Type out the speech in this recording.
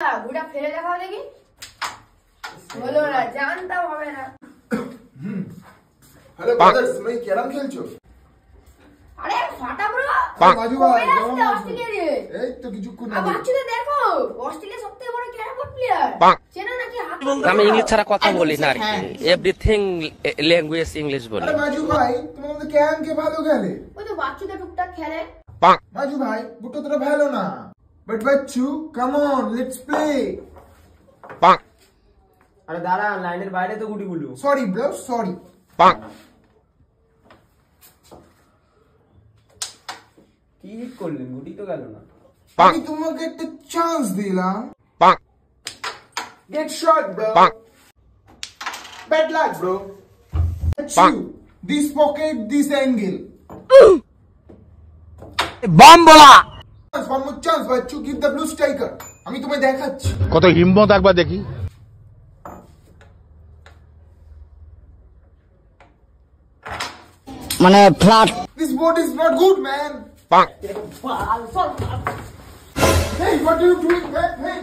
গুড়া ফেলে দেখাও দেখি। বলো না, জানতাম হবে না। হ্যালো ব্রাদার্স, তুমি ক্যারাম খেলছো? আরে ফাটা ব্রো, মাজু ভাই কেমন আছো? এই তো কিছুক্ষণ আগে। বাচ্চাদের দেখো, অস্ট্রেলিয়া সবথেকে বড় ক্যারাম বোর্ড প্লেয়ার। চেনো নাকি? হাত আমি ইংলিশ ছাড়া কথা বলি না আর কি, এভরিথিং ল্যাঙ্গুয়েজ ইংলিশ বলি। আরে মাজু ভাই, তোমার মধ্যে ক্যারাম কে ভালো খেলে? ওই তো বাচ্চাদের টুকটাক খেলে। মাজু ভাই, বুটো তোরা ভালো না। But Bachchu, come on, let's play. আরে দাঁড়া, লাইনের বাইরে তো গুটিগুলো। Sorry bro, sorry. কি হিট করলেন? গুটি তো গেল না। আমি তোমাকে একটা চান্স দিলাম। Get shot bro. Bad luck bro. This pocket, this angle. বম বলা। One more chance, Bachchu, give the blue striker. আমি তোমায় দেখাচ্ছি। কত হিম্মত একবার দেখি। মানে flat. This board is not good, man. Hey, what are you doing, man? Hey.